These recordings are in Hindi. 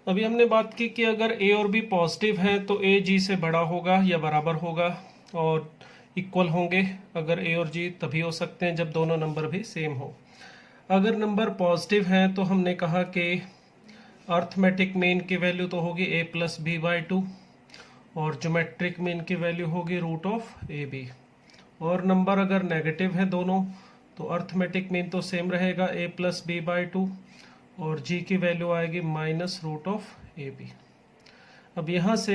अभी हमने बात की कि अगर ए और बी पॉजिटिव हैं तो ए जी से बड़ा होगा या बराबर होगा और इक्वल होंगे। अगर ए और जी तभी हो सकते हैं जब दोनों नंबर भी सेम हो। अगर नंबर पॉजिटिव हैं तो हमने कहा कि अर्थमेटिक मीन की वैल्यू तो होगी A plus B by two और ज्योमेट्रिक मीन की वैल्यू होगी रूट ऑफ ए बी। और नंबर अगर नेगेटिव है दोनों तो अर्थमेटिक मीन तो सेम रहेगा A plus B by two और जी की वैल्यू आएगी minus root of A B. अब यहाँ से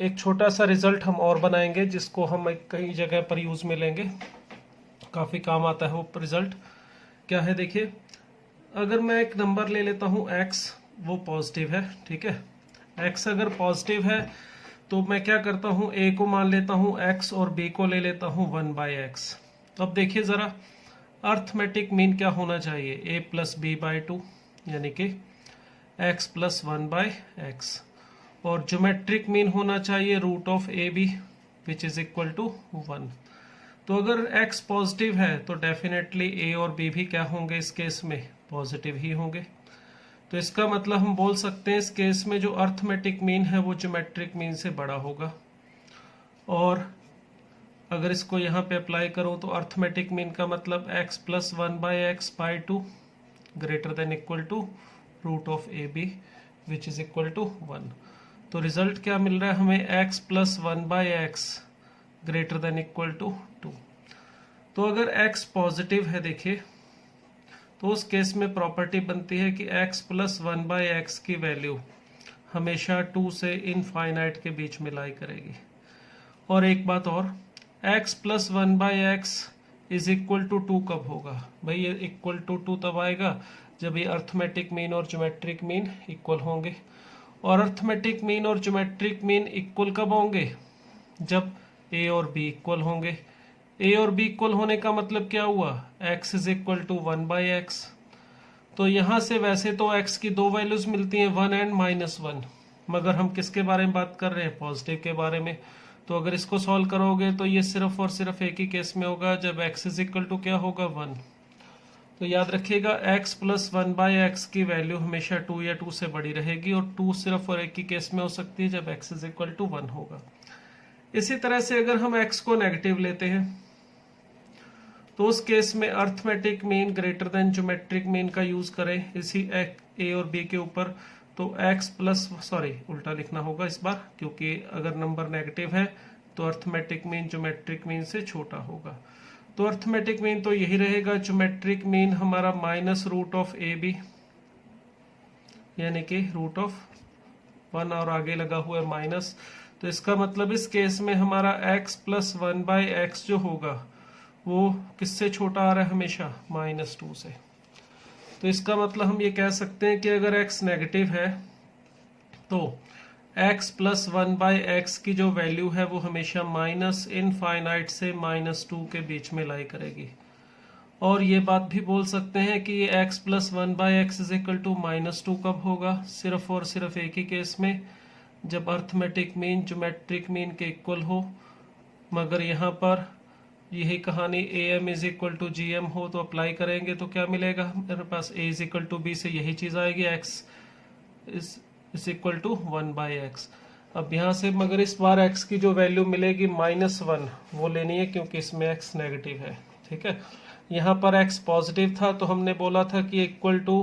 एक छोटा सा रिजल्ट हम और बनाएंगे जिसको हम कई जगह पर यूज़ में लेंगे, काफ़ी काम आता है वो रिजल्ट। क्या है देखिए, अगर मैं एक नंबर ले लेता हूँ x, वो पॉजिटिव है, ठीक है। x अगर पॉजिटिव है तो मैं क्या करता हूँ, a को मान लेता हूँ x और b को ले लेता हूँ 1/x। अब देखिए ज़रा, अर्थमेटिक मीन क्या होना चाहिए, a plus B by two यानी कि x प्लस 1/x और ज्योमेट्रिक मीन होना चाहिए root of A B which is equal to 1। तो अगर x पॉजिटिव है तो डेफिनेटली a और b भी क्या होंगे, इस केस में पॉजिटिव ही होंगे। तो इसका मतलब हम बोल सकते हैं इस केस में जो अर्थमेटिक मीन है वो ज्योमेट्रिक मीन से बड़ा होगा। और अगर इसको यहाँ पे अप्लाई करूँ तो अर्थमेटिक मीन का मतलब x plus 1/x by two greater than equal to root of A B which is equal to 1। तो रिजल्ट क्या मिल रहा है हमें, x plus 1/x greater than equal to 2। तो अगर x पॉजिटिव है देखिए, तो उस केस में प्रॉपर्टी बनती है कि x प्लस 1/x की वैल्यू हमेशा 2 से इनफाइनाइट के बीच में लाई करेगी। और एक बात और, x plus 1/x is equal to 2 कब होगा भाई, ये इक्वल टू 2 तब आएगा जब ये अर्थमेटिक मीन और ज्योमेट्रिक मीन इक्वल होंगे। और अर्थमेटिक मीन और ज्योमेट्रिक मीन इक्वल कब होंगे, जब a और b इक्वल होंगे। a और b इक्वल होने का मतलब क्या हुआ, x is equal to 1/x। तो यहाँ से वैसे तो x की दो वैल्यूज मिलती हैं, 1 एंड -1, मगर हम किसके बारे में बात कर रहे हैं, पॉजिटिव के बारे में। तो अगर इसको सॉल्व करोगे तो ये सिर्फ और सिर्फ एक ही केस में होगा जब x इज इक्वल टू क्या होगा, 1। तो याद रखिएगा x प्लस 1/x की वैल्यू हमेशा 2 या 2 से बड़ी रहेगी और 2 सिर्फ और एक ही केस में हो सकती है जब x इज इक्वल टू 1 होगा। इसी तरह से अगर हम x को नेगेटिव लेते हैं तो उस केस में arithmetic mean greater than geometric mean का यूज करें इसी a और b के ऊपर। तो x प्लस, सॉरी उल्टा लिखना होगा इस बार, क्योंकि अगर नंबर नेगेटिव है तो अर्थमेटिक मीन ज्योमेट्रिक मीन से छोटा होगा। तो अर्थमेटिक मीन तो यही रहेगा, ज्योमेट्रिक मीन हमारा minus root of A b यानी कि रूट ऑफ 1 और आगे लगा हुआ है माइनस। तो इसका मतलब इस केस में हमारा x प्लस 1/x जो होगा वो किससे छोटा आ रहा है, हमेशा -2 से। तो इसका मतलब हम ये कह सकते हैं कि अगर x नेगेटिव है तो x प्लस 1/x की जो वैल्यू है वो हमेशा माइनस इनफाइनाइट से -2 के बीच में लाई करेगी। और ये बात भी बोल सकते हैं कि ये x plus 1/x is equal to -2 कब होगा, सिर्फ और सिर्फ एक ही केस में, जब अर्थमेटिक मीन ज्योमेट्रिक मीन के इक्वल हो। मगर यहाँ पर यही कहानी am is equal to gm हो तो अप्लाई करेंगे तो क्या मिलेगा, मेरे पास a is equal to b से यही चीज़ आएगी, x is equal to 1/x। अब यहाँ से मगर इस बार x की जो वैल्यू मिलेगी -1 वो लेनी है क्योंकि इसमें x नेगेटिव है, ठीक है। यहाँ पर x पॉजिटिव था तो हमने बोला था कि इक्वल टू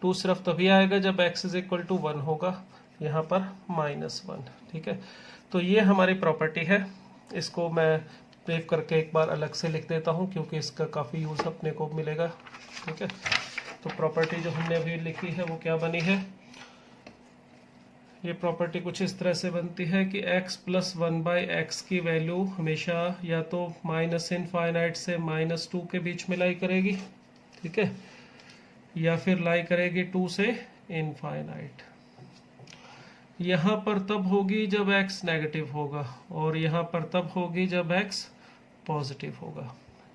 2 सिर्फ तभी आएगा जब x इज इक्वल टू 1 होगा, यहाँ पर -1, ठीक है। तो ये हमारी प्रॉपर्टी है, इसको मैं ब्रेक करके एक बार अलग से लिख देता हूँ क्योंकि इसका काफ़ी यूज़ अपने को मिलेगा, ठीक है। तो प्रॉपर्टी जो हमने अभी लिखी है वो क्या बनी है, ये प्रॉपर्टी कुछ इस तरह से बनती है कि x प्लस 1/x की वैल्यू हमेशा या तो माइनस इनफाइनाइट से -2 के बीच में लाई करेगी, ठीक है, या फिर लाई करेगी 2 से इनफाइनाइट। यहाँ पर तब होगी जब x नेगेटिव होगा और यहाँ पर तब होगी जब x पॉजिटिव होगा,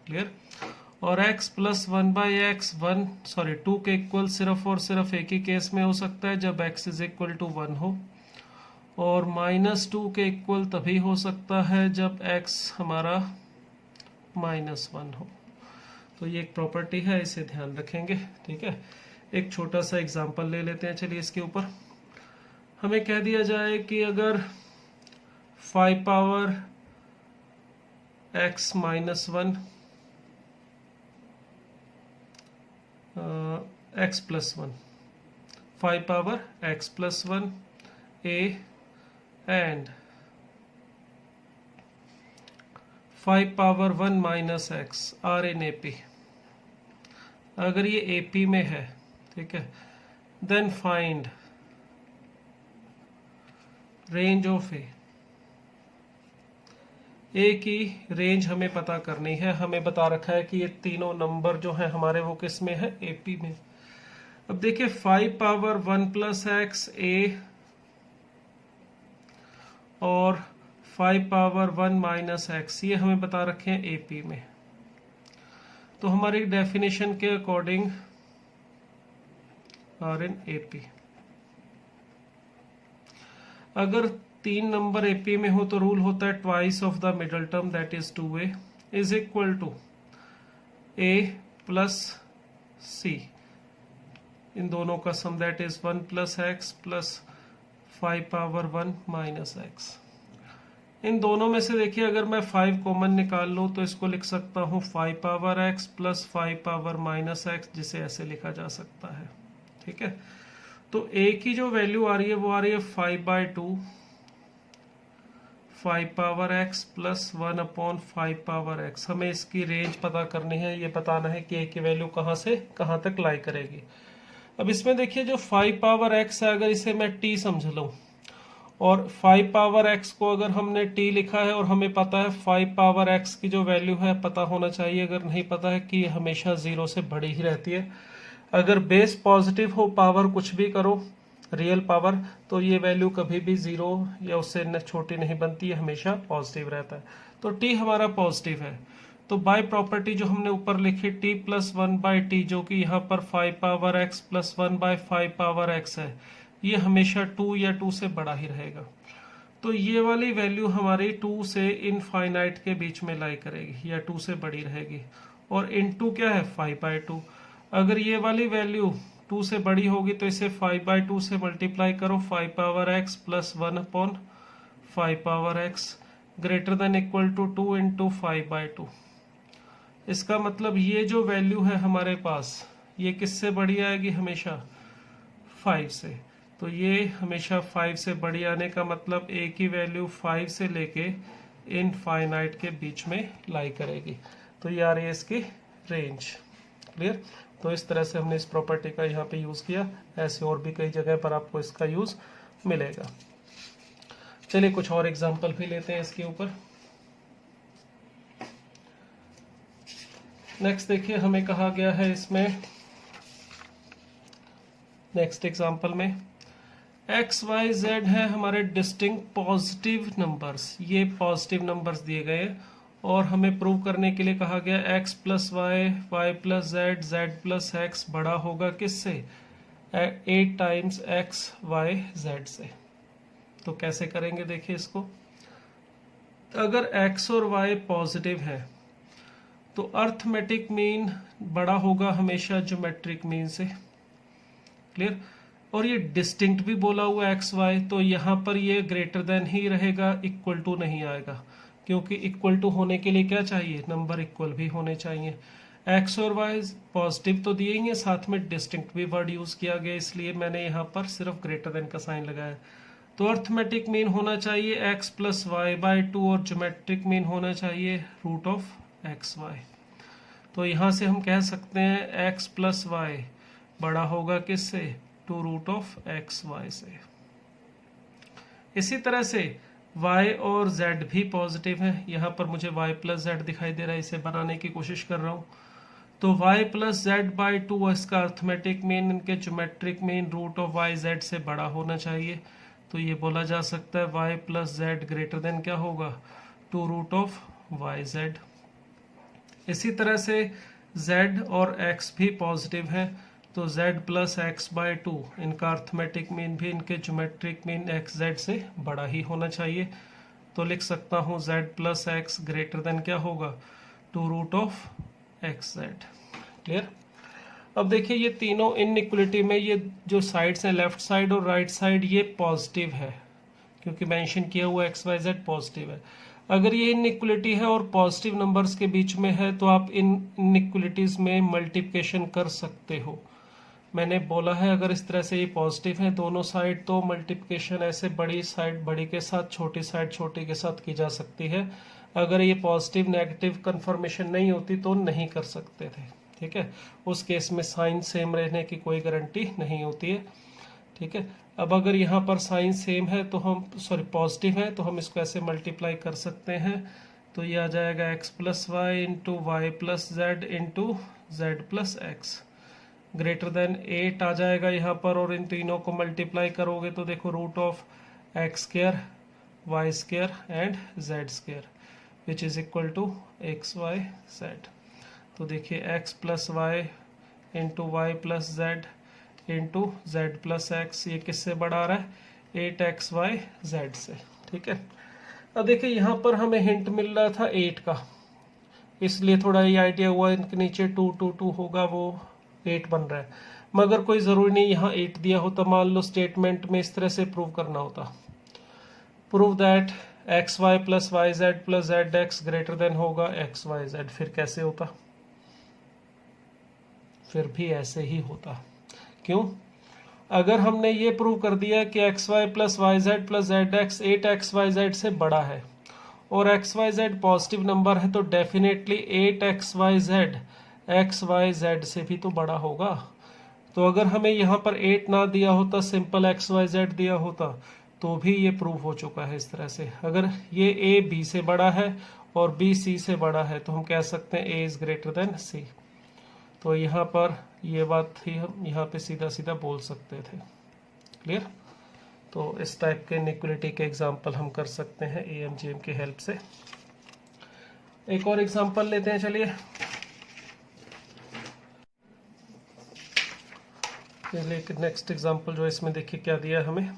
क्लियर। और x प्लस 1/x 2 के इक्वल सिर्फ और सिर्फ एक ही केस में हो सकता है जब x इज इक्वल टू 1 हो, और -2 के इक्वल तभी हो सकता है जब x हमारा -1 हो। तो ये एक प्रॉपर्टी है, इसे ध्यान रखेंगे, ठीक है। एक छोटा सा एग्जांपल ले लेते हैं, चलिए इसके ऊपर। हमें कह दिया जाए कि अगर 5 power x minus 1 x plus 1, 5 power x plus 1 a and 5 power 1 minus x are in AP। अगर ये AP में है, ठीक है, then find range of a की रेंज हमें पता करनी है। हमें बता रखा है कि ये तीनों नंबर जो है हमारे वो किस में है, AP में। अब देखिए 5 पावर 1 प्लस एक्स ए और 5 पावर 1 माइनस एक्स, ये हमें बता रखे हैं AP में। तो हमारी डेफिनेशन के अकॉर्डिंग आर इन AP। अगर 3 नंबर AP में हो तो रूल होता है twice of the middle term that is 2a is equal to a plus c, इन दोनों का sum that is 1 plus x plus 5 power 1 minus x. इन दोनों में से देखिए अगर मैं 5 कॉमन निकाल लूं तो इसको लिख सकता हूं 5 power x plus 5 power minus x, जिसे ऐसे लिखा जा सकता है, ठीक है। तो a की जो वैल्यू आ रही है वो आ रही है 5/2 5 power x plus 1 upon 5 power x। हमें इसकी रेंज पता करनी है, ये बताना है कि a की वैल्यू कहाँ से कहाँ तक लाई करेगी। अब इसमें देखिए जो 5 पावर x है, अगर इसे मैं t समझ लूं और 5 पावर x को अगर हमने t लिखा है और हमें पता है 5 पावर x की जो वैल्यू है पता होना चाहिए, अगर नहीं पता है कि हमेशा 0 से बड़ी ही रहती है। अगर बेस पॉजिटिव हो, पावर कुछ भी करो, रियल पावर, तो ये वैल्यू कभी भी 0 या उससे छोटी नहीं बनती है, हमेशा पॉजिटिव रहता है। तो t हमारा पॉजिटिव है, तो बाय प्रॉपर्टी जो हमने ऊपर लिखी t प्लस 1/t, जो कि यहाँ पर 5 power x plus 1/5 power x है, ये हमेशा 2 या 2 से बड़ा ही रहेगा। तो ये वाली वैल्यू हमारी 2 से इनफाइनाइट के बीच में लाई करेगी या 2 से बड़ी रहेगी। और इनटू क्या है, 5/2। अगर ये वाली वैल्यू 2 से बड़ी होगी तो इसे 5/2 से मल्टीप्लाई करो, 5 power x plus 1 upon 5 power x greater than equal to 2 into 5/2। इसका मतलब ये जो वैल्यू है हमारे पास, ये किससे बड़ी आएगी, हमेशा 5 से। तो ये हमेशा 5 से बड़ी आने का मतलब a की वैल्यू 5 से लेके इनफाइनाइट के बीच में लाई करेगी। तो ये आ रही है इसकी रेंज। क्लियर। तो इस तरह से हमने इस प्रॉपर्टी का यहाँ पे यूज किया, ऐसे और भी कई जगह पर आपको इसका यूज मिलेगा। चलिए कुछ और एग्जांपल भी लेते हैं इसके ऊपर। नेक्स्ट देखिए हमें कहा गया है इसमें, नेक्स्ट एग्जांपल में x y z है हमारे डिस्टिंक्ट पॉजिटिव नंबर्स, ये पॉजिटिव नंबर्स दिए गए और हमें प्रूव करने के लिए कहा गया x plus y, y plus z, z plus x बड़ा होगा किससे, 8 टाइम्स x y z से। तो कैसे करेंगे देखिए इसको। अगर x और y पॉजिटिव है तो अर्थमेटिक मीन बड़ा होगा हमेशा ज्योमेट्रिक मीन से। क्लियर। और ये डिस्टिंक्ट भी बोला हुआ एक्स वाई, तो यहाँ पर ये ग्रेटर देन ही रहेगा, इक्वल टू नहीं आएगा, क्योंकि इक्वल टू होने के लिए क्या चाहिए, नंबर इक्वल भी होने चाहिए। एक्स और वाई पॉजिटिव तो दिए ही है, साथ में डिस्टिंक्ट भी वर्ड यूज किया गया, इसलिए मैंने यहाँ पर सिर्फ ग्रेटर देन का साइन लगाया। तो अर्थमेटिक मीन होना चाहिए एक्स प्लस वाई बाई 2 और ज्योमेट्रिक मीन होना चाहिए रूट ऑफ एक्स वाई। तो यहाँ से हम कह सकते हैं एक्स प्लस वाई बड़ा होगा किससे, 2 रूट ऑफ एक्स वाई से। इसी तरह से y और z भी पॉजिटिव है, यहाँ पर मुझे y प्लस z दिखाई दे रहा है, इसे बनाने की कोशिश कर रहा हूँ। तो y प्लस जेड बाई 2, इसका अर्थमेटिक मीन, इनके geometric mean root of y z से बड़ा होना चाहिए। तो ये बोला जा सकता है y plus Z greater than क्या होगा, 2 रूट ऑफ y z। इसी तरह से z और x भी पॉजिटिव है, तो z प्लस एक्स बाई 2, इनका अर्थमेटिक मीन भी इनके ज्योमेट्रिक मीन एक्स जेड से बड़ा ही होना चाहिए। तो लिख सकता हूँ z plus x greater than क्या होगा, 2 root of x z. Clear. अब देखिए ये तीनों इनइक्वलिटी में ये जो साइड्स हैं लेफ्ट साइड और राइट साइड ये पॉजिटिव है, क्योंकि मेंशन किया हुआ एक्स वाई जेड पॉजिटिव है। अगर ये इनइक्वलिटी है और पॉजिटिव नंबर्स के बीच में है तो आप इन इनइक्वलिटीज में मल्टीप्लिकेशन कर सकते हो। मैंने बोला है अगर इस तरह से ये पॉजिटिव है दोनों साइड तो मल्टीप्लिकेशन ऐसे बड़ी साइड बड़ी के साथ छोटी साइड छोटी के साथ की जा सकती है। अगर ये पॉजिटिव नेगेटिव कन्फर्मेशन नहीं होती तो नहीं कर सकते थे, ठीक है। उस केस में साइन सेम रहने की कोई गारंटी नहीं होती है, ठीक है। अब अगर यहाँ पर साइन सेम है तो हम पॉजिटिव है तो हम इसको ऐसे मल्टीप्लाई कर सकते हैं, तो ये आ जाएगा x plus y into y plus z into z plus x greater than 8 आ जाएगा यहाँ पर। और इन तीनों को मल्टीप्लाई करोगे तो देखो root of x square y square and z square which is equal to x y z. तो देखिए x plus y into y plus z into z plus x ये किससे बड़ा आ रहा है 8xy जेड से, ठीक है। अब देखिए यहाँ पर हमें हिंट मिल रहा था 8 का, इसलिए थोड़ा ये आइडिया हुआ इनके नीचे 2 2 2 होगा वो 8 बन रहा है। मगर कोई ज़रूरी नहीं यहाँ 8 दिया होता, मान लो स्टेटमेंट में इस तरह से प्रूव करना होता, prove that x y plus y z plus z x greater than होगा एक्स वाई जेड। फिर कैसे होता, फिर भी ऐसे ही होता। क्यों? अगर हमने ये प्रूव कर दिया कि x y plus y z plus z x 8xyz से बड़ा है और xyz पॉजिटिव नंबर है तो डेफिनेटली 8xyz xyz से भी तो बड़ा होगा। तो अगर हमें यहाँ पर 8 ना दिया होता, सिंपल xyz दिया होता तो भी ये प्रूव हो चुका है इस तरह से। अगर ये a b से बड़ा है और b c से बड़ा है तो हम कह सकते हैं a is greater than c। तो यहाँ पर ये बात ही हम यहाँ पे सीधा सीधा बोल सकते थे। क्लियर? तो इस टाइप के इनइक्वलिटी के एग्जांपल हम कर सकते हैं AMGM की हेल्प से। एक और एग्जांपल लेते हैं, चलिए। चलिए नेक्स्ट एग्जांपल जो इसमें देखिए क्या दिया है हमें।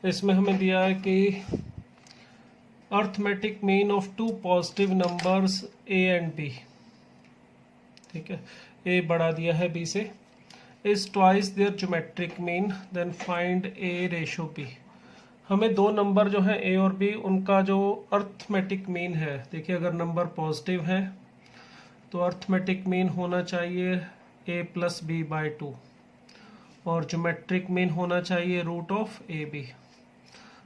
इसमें हमें दिया है कि arithmetic mean of two positive numbers a and b, ठीक है। a बड़ा दिया है b से, is twice their geometric mean then find a ratio b। हमें दो नंबर जो है a और b उनका जो अर्थमेटिक मीन है, देखिए अगर नंबर पॉजिटिव है तो अर्थमेटिक मीन होना चाहिए a प्लस b बाई 2 और ज्योमेट्रिक मीन होना चाहिए रूट ऑफ ए बी।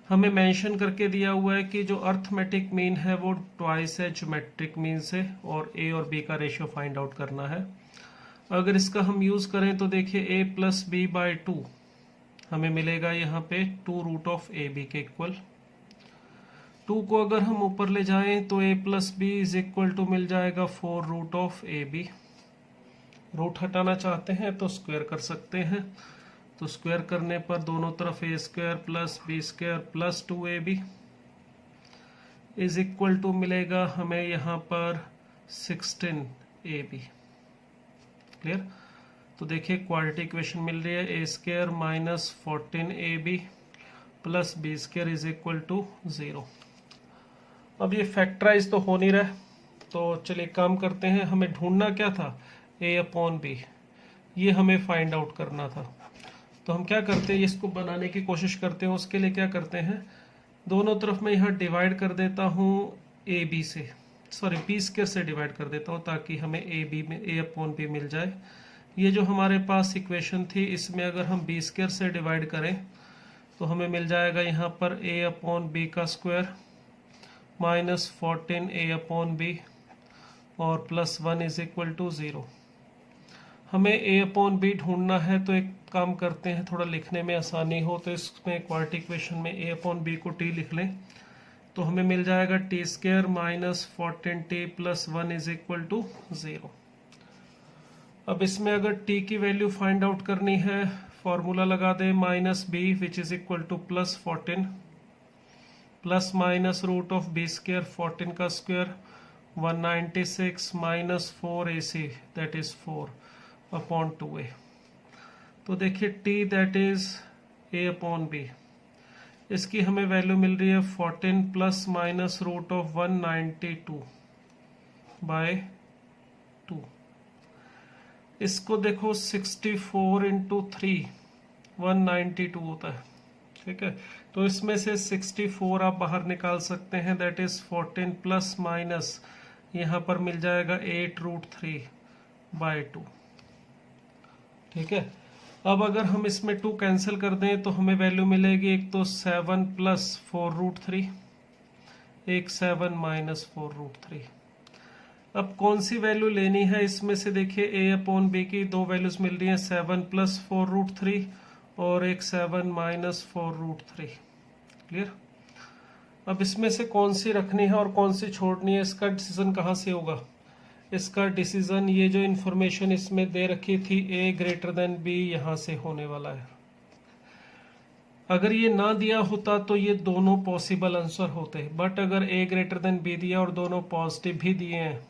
हमें मेंशन करके दिया हुआ है कि जो अर्थमेटिक मीन है वो ट्वाइस है ज्योमेट्रिक मीन से और a और b का रेशियो फाइंड आउट करना है। अगर इसका हम यूज करें तो देखिए a प्लस बी बाई 2 हमें मिलेगा यहाँ पे 2 रूट ऑफ ए बी के इक्वल। 2 को अगर हम ऊपर ले जाएं तो a plus b is equal to मिल जाएगा 4 root of A b. Root हटाना चाहते हैं तो स्क्वायर कर सकते हैं, तो स्क्वायर करने पर दोनों तरफ a square plus b square plus 2ab is equal to मिलेगा हमें यहाँ पर 16ab। क्लियर? तो देखिए क्वाड्रेटिक इक्वेशन मिल रही है a square minus 14ab plus b square is equal to 0। अब ये फैक्टराइज तो हो नहीं रहा है, तो चलिए काम करते हैं। हमें ढूंढना क्या था, a अपॉन b, ये हमें फाइंड आउट करना था। तो हम क्या करते हैं, इसको बनाने की कोशिश करते हैं। उसके लिए क्या करते हैं, दोनों तरफ मैं यहाँ डिवाइड कर देता हूँ ए बी से, सॉरी बी स्क्वायर से डिवाइड कर देता हूँ ताकि हमें ए बी में a अपॉन बी मिल जाए। ये जो हमारे पास इक्वेशन थी इसमें अगर हम बी स्क्वायर से डिवाइड करें तो हमें मिल जाएगा यहाँ पर a अपॉन बी का square minus 14a upon b और प्लस 1 इज इक्वल टू 0। हमें a अपॉन बी ढूंढना है तो एक काम करते हैं, थोड़ा लिखने में आसानी हो तो इसमें क्वाड्रेटिक इक्वेशन में a अपॉन बी को t लिख लें तो हमें मिल जाएगा t square minus 14t plus 1 is equal to 0। अब इसमें अगर t की वैल्यू फाइंड आउट करनी है फॉर्मूला लगा दें minus b which is equal to plus 14 plus minus root of b square 14 का square 196 minus 4ac that is 4 upon 2a। तो देखिए t that is a upon b, इसकी हमें वैल्यू मिल रही है 14 plus minus root of 192 by 2। इसको देखो 64 इंटू 3 192 होता है, ठीक है। तो इसमें से 64 आप बाहर निकाल सकते हैं, दैट इज 14 प्लस माइनस यहाँ पर मिल जाएगा 8√3/2, ठीक है। अब अगर हम इसमें 2 कैंसिल कर दें तो हमें वैल्यू मिलेगी, एक तो 7 प्लस 4√3, एक 7 माइनस 4√3। अब कौन सी वैल्यू लेनी है इसमें से, देखिए a/b की दो वैल्यूज मिल रही हैं, 7 प्लस 4√3 और एक 7 माइनस 4√3। क्लियर। अब इसमें से कौन सी रखनी है और कौन सी छोड़नी है, इसका डिसीजन कहाँ से होगा? इसका डिसीजन ये जो इंफॉर्मेशन इसमें दे रखी थी a ग्रेटर देन b, यहां से होने वाला है। अगर ये ना दिया होता तो ये दोनों पॉसिबल आंसर होते, बट अगर a ग्रेटर देन b दिया और दोनों पॉजिटिव भी दिए हैं,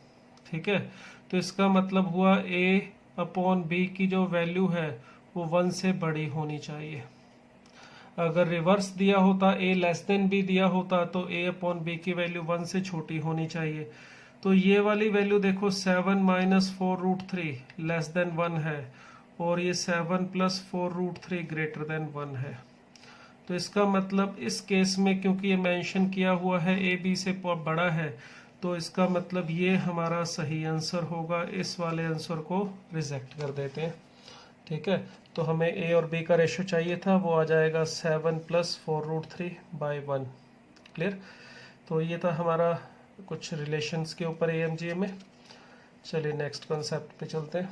ठीक है, तो इसका मतलब हुआ a/b की जो वैल्यू है वो 1 से बड़ी होनी चाहिए। अगर रिवर्स दिया होता, a लेस देन b दिया होता, तो a/b की वैल्यू 1 से छोटी होनी चाहिए। तो ये वाली वैल्यू देखो 7 माइनस 4√3 लेस देन 1 है, और ये 7 प्लस 4√3 ग्रेटर देन 1 है। तो इसका मतलब इस केस में क्योंकि ये मेंशन किया हुआ है ए बी से बड़ा है, तो इसका मतलब ये हमारा सही आंसर होगा। इस वाले आंसर को रिजेक्ट कर देते हैं, ठीक है। तो हमें ए और बी का रेशो चाहिए था, वो आ जाएगा 7 प्लस 4√3/1। क्लियर। तो ये था हमारा कुछ रिलेशंस के ऊपर AMGA में। चलिए नेक्स्ट कॉन्सेप्ट पे चलते हैं।